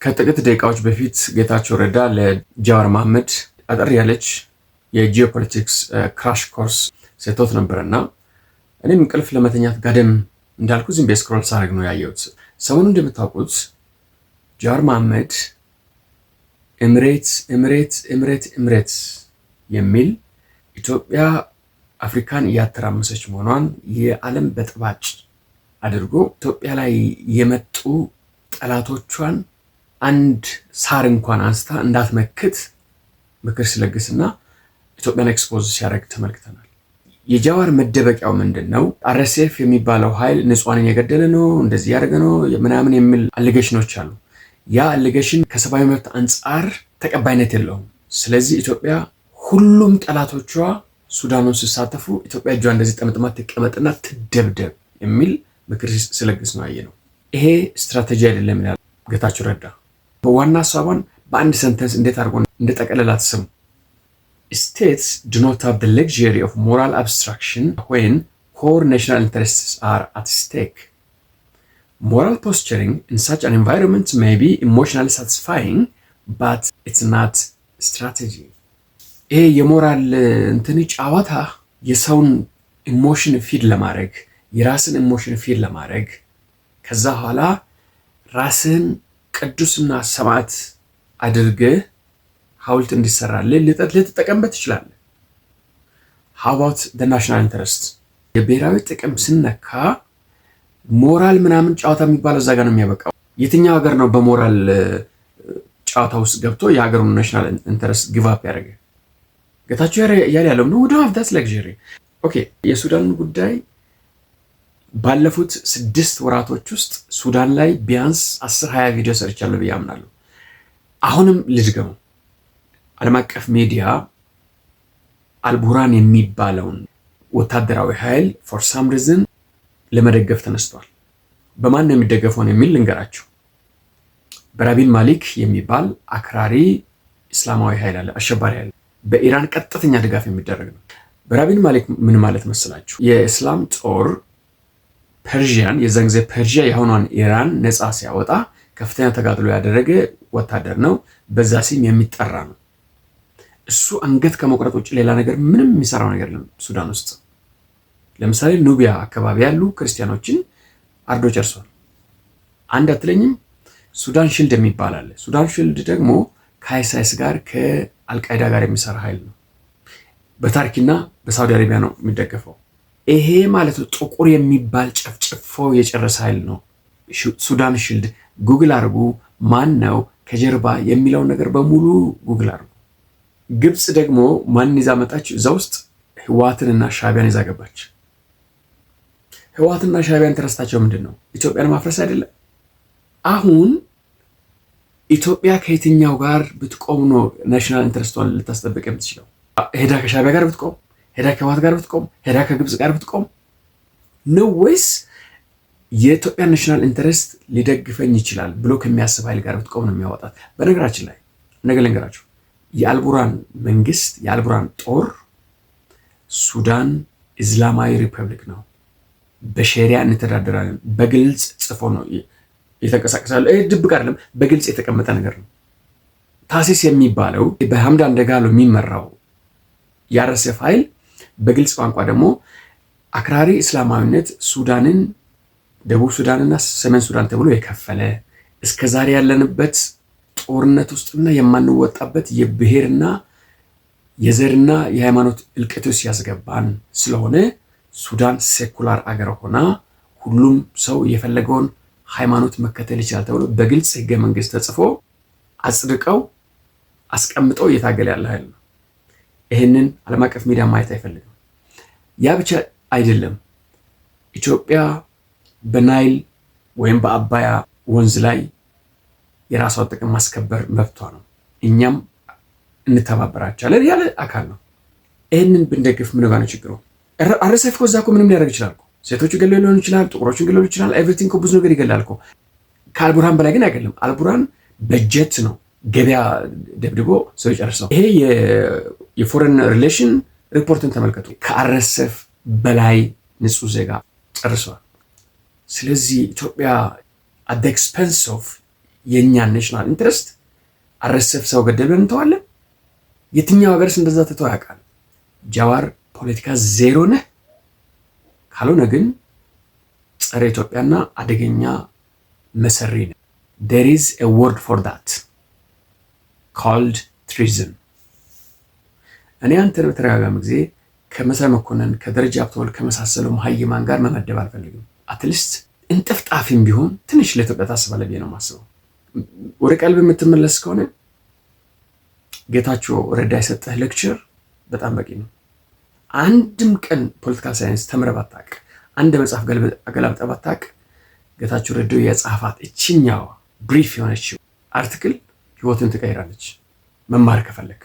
ከጥቂት ደቂቃዎች በፊት ጌታቸው ረዳ ለጃዋር መሐመድ አጠር ያለች የጂኦፖለቲክስ ክራሽ ኮርስ ሰጥቶት ነበርና እኔም እንቅልፍ ለመተኛት ጋደም እንዳልኩ ዝም ብዬ ስክሮል ሳደርግ ነው ያየሁት። ሰሞኑን እንደምታውቁት ጃዋር መሐመድ ኤምሬትስ የሚል ኢትዮጵያ አፍሪካን እያተራመሰች መሆኗን የዓለም በጥባጭ አድርጎ ኢትዮጵያ ላይ የመጡ ጠላቶቿን አንድ ሳር እንኳን አንስታ እንዳትመክት ምክር ሲለግስና ኢትዮጵያን ኤክስፖዝ ሲያደርግ ተመልክተናል። የጃዋር መደበቂያው ምንድነው? አርኤስኤፍ የሚባለው ኃይል ንጹሃንን የገደለ ነው፣ እንደዚህ ያደረገ ነው ምናምን የሚል አሊጌሽኖች አሉ። ያ አሊጌሽን ከሰብአዊ መብት አንጻር ተቀባይነት የለውም። ስለዚህ ኢትዮጵያ ሁሉም ጠላቶቿ ሱዳኑን ሲሳተፉ ኢትዮጵያ እጇ እንደዚህ ጠምጥማ ትቀመጥና ትደብደብ የሚል ምክር ሲለግስ ነው ያየነው። ይሄ ስትራቴጂ አይደለም ይላል ጌታቸው ረዳ። በዋና ሀሳቧን በአንድ ሰንተንስ እንዴት አድርጎ እንደጠቀለላት ስሙ። States do not have the luxury of moral abstraction when core national interests are at stake. Moral posturing in such an environment may be emotionally satisfying, but it's not strategy. ይሄ የሞራል እንትን ጨዋታ የሰውን ኢሞሽን ፊድ ለማድረግ የራስን ኢሞሽን ፊድ ለማድረግ ከዛ ኋላ ራስን ቅዱስና ሰማዕት አድርገህ ሐውልት እንዲሰራልህ ልትጠቀምበት ትችላለህ። how about the national interest? የብሔራዊ ጥቅም ስነካ ሞራል ምናምን ጨዋታ የሚባለው እዛ ጋር ነው የሚያበቃው። የትኛው ሀገር ነው በሞራል ጨዋታ ውስጥ ገብቶ የሀገሩን ናሽናል ኢንተረስት ጊቭ አፕ ያደረገ? ጌታቸው ያለ ያለው ነው ወደ ዳትስ ለግዠሪ። ኦኬ የሱዳን ጉዳይ ባለፉት 6 ወራቶች ውስጥ ሱዳን ላይ ቢያንስ 10-20 ቪዲዮ ሰርቻለሁ ብዬ አምናለሁ። አሁንም ልድገመው። ዓለም አቀፍ ሚዲያ አልቡራን የሚባለውን ወታደራዊ ኃይል ፎር ሳም ሪዝን ለመደገፍ ተነስቷል። በማን ነው የሚደገፈው የሚል ልንገራችሁ። በራቢን ማሊክ የሚባል አክራሪ እስላማዊ ኃይል አለ፣ አሸባሪ ኃይል በኢራን ቀጥተኛ ድጋፍ የሚደረግ ነው። በራቢን ማሊክ ምን ማለት መስላችሁ? የእስላም ጦር ፐርሺያን የዛን ጊዜ ፐርሺያ የሆነውን ኢራን ነፃ ሲያወጣ ከፍተኛ ተጋድሎ ያደረገ ወታደር ነው። በዛ ሲም የሚጠራ ነው። እሱ አንገት ከመቁረጥ ውጭ ሌላ ነገር ምንም የሚሰራው ነገር የለም ሱዳን ውስጥ። ለምሳሌ ኑቢያ አካባቢ ያሉ ክርስቲያኖችን አርዶ ጨርሷል። አንድ አትለኝም? ሱዳን ሽልድ የሚባል አለ። ሱዳን ሽልድ ደግሞ ከአይሳይስ ጋር ከአልቃይዳ ጋር የሚሰራ ኃይል ነው። በታርኪና በሳውዲ አረቢያ ነው የሚደገፈው። ይሄ ማለት ጥቁር የሚባል ጨፍጭፎ የጨረሰ ኃይል ነው ሱዳን ሽልድ። ጉግል አድርጉ፣ ማን ነው ከጀርባ የሚለውን ነገር በሙሉ ጉግል አድርጉ። ግብፅ ደግሞ ማን ይዛ መጣች? እዛ ውስጥ ህወሓትንና ሻዕቢያን ይዛ ገባች። ህወሓትና ሻዕቢያን ተረስታቸው ምንድን ነው? ኢትዮጵያን ማፍረስ አይደለም። አሁን ኢትዮጵያ ከየትኛው ጋር ብትቆም ነው ናሽናል ኢንተረስቷን ልታስጠብቅ የምትችለው? ሄዳ ከሻዕቢያ ጋር ብትቆም፣ ሄዳ ከህወሓት ጋር ብትቆም፣ ሄዳ ከግብፅ ጋር ብትቆም ነው ወይስ የኢትዮጵያ ናሽናል ኢንተረስት ሊደግፈኝ ይችላል ብሎ ከሚያስብ ኃይል ጋር ብትቆም ነው የሚያወጣት? በነገራችን ላይ ነገር ልንገራችሁ፣ የአልቡራን መንግስት የአልቡራን ጦር ሱዳን እስላማዊ ሪፐብሊክ ነው፣ በሸሪያ እንተዳደራለን በግልጽ ጽፎ ነው የተንቀሳቀሳሉ። ድብቅ አይደለም፣ በግልጽ የተቀመጠ ነገር ነው። ታሲስ የሚባለው በሐምዳን ደጋሎ የሚመራው የአርኤስኤፍ ኃይል በግልጽ ቋንቋ ደግሞ አክራሪ እስላማዊነት ሱዳንን ደቡብ ሱዳንና ሰሜን ሱዳን ተብሎ የከፈለ እስከዛሬ ያለንበት ጦርነት ውስጥና የማንወጣበት የብሔርና የዘርና የሃይማኖት እልቂት ውስጥ ያስገባን ስለሆነ ሱዳን ሴኩላር አገር ሆና ሁሉም ሰው የፈለገውን ሃይማኖት መከተል ይችላል ተብሎ በግልጽ ህገ መንግስት ተጽፎ አጽድቀው አስቀምጠው እየታገለ ያለ ኃይል ነው። ይህንን ዓለም አቀፍ ሚዲያ ማየት አይፈልግም። ያ ብቻ አይደለም። ኢትዮጵያ በናይል ወይም በአባያ ወንዝ ላይ የራሷ ጥቅም ማስከበር መብቷ ነው። እኛም እንተባበራቸዋለን ያለ አካል ነው። ይህንን ብንደግፍ ምን ጋር ነው ችግሩ? አርኤስኤፍ እኮ እዛ እኮ ምንም ሊያደርግ ይችላል እኮ። ሴቶቹ ገለው ሊሆን ይችላል፣ ጥቁሮቹን ገለው ይችላል። ኤቭሪቲንግ ብዙ ነገር ይገላል እኮ። ከአልቡራን በላይ ግን አይገለም። አልቡራን በጀት ነው ገበያ ደብድቦ ሰው ይጨርሰው። ይሄ የፎሬን ሪሌሽን ሪፖርትን ተመልከቱ። ከአርኤስኤፍ በላይ ንጹህ ዜጋ ጨርሰዋል። ስለዚህ ኢትዮጵያ at the expense of የእኛን ናሽናል ኢንትረስት አረሰፍ ሰው ገደልን እንተዋለን? የትኛው ሀገርስ እንደዛ ትቶ ያውቃል? ጃዋር ፖለቲካ ዜሮ ነህ። ካልሆነ ግን ጸረ ኢትዮጵያና አደገኛ መሰሪ ነህ። there is a word for that called treason። እኔ አንተን በተደጋጋሚ ጊዜ ከመሳይ መኮንን ከደረጃ ሀብተወልድ ከመሳሰለው መሀይማን ጋር መመደብ አልፈልግም። አትሊስት እንጥፍጣፊም ቢሆን ትንሽ ለኢትዮጵያ ታስባለህ ብዬ ነው የማስበው። ወደ ቀልብ የምትመለስ ከሆነ ጌታቸው ረዳ የሰጠህ ሌክቸር በጣም በቂ ነው። አንድም ቀን ፖለቲካል ሳይንስ ተምረህ ባታውቅ፣ አንድ መጽሐፍ አገላብጠህ ባታውቅ፣ ጌታቸው ረዳ የጻፋት እችኛዋ ብሪፍ የሆነችው አርቲክል ህይወትን ትቀይራለች መማር ከፈለክ።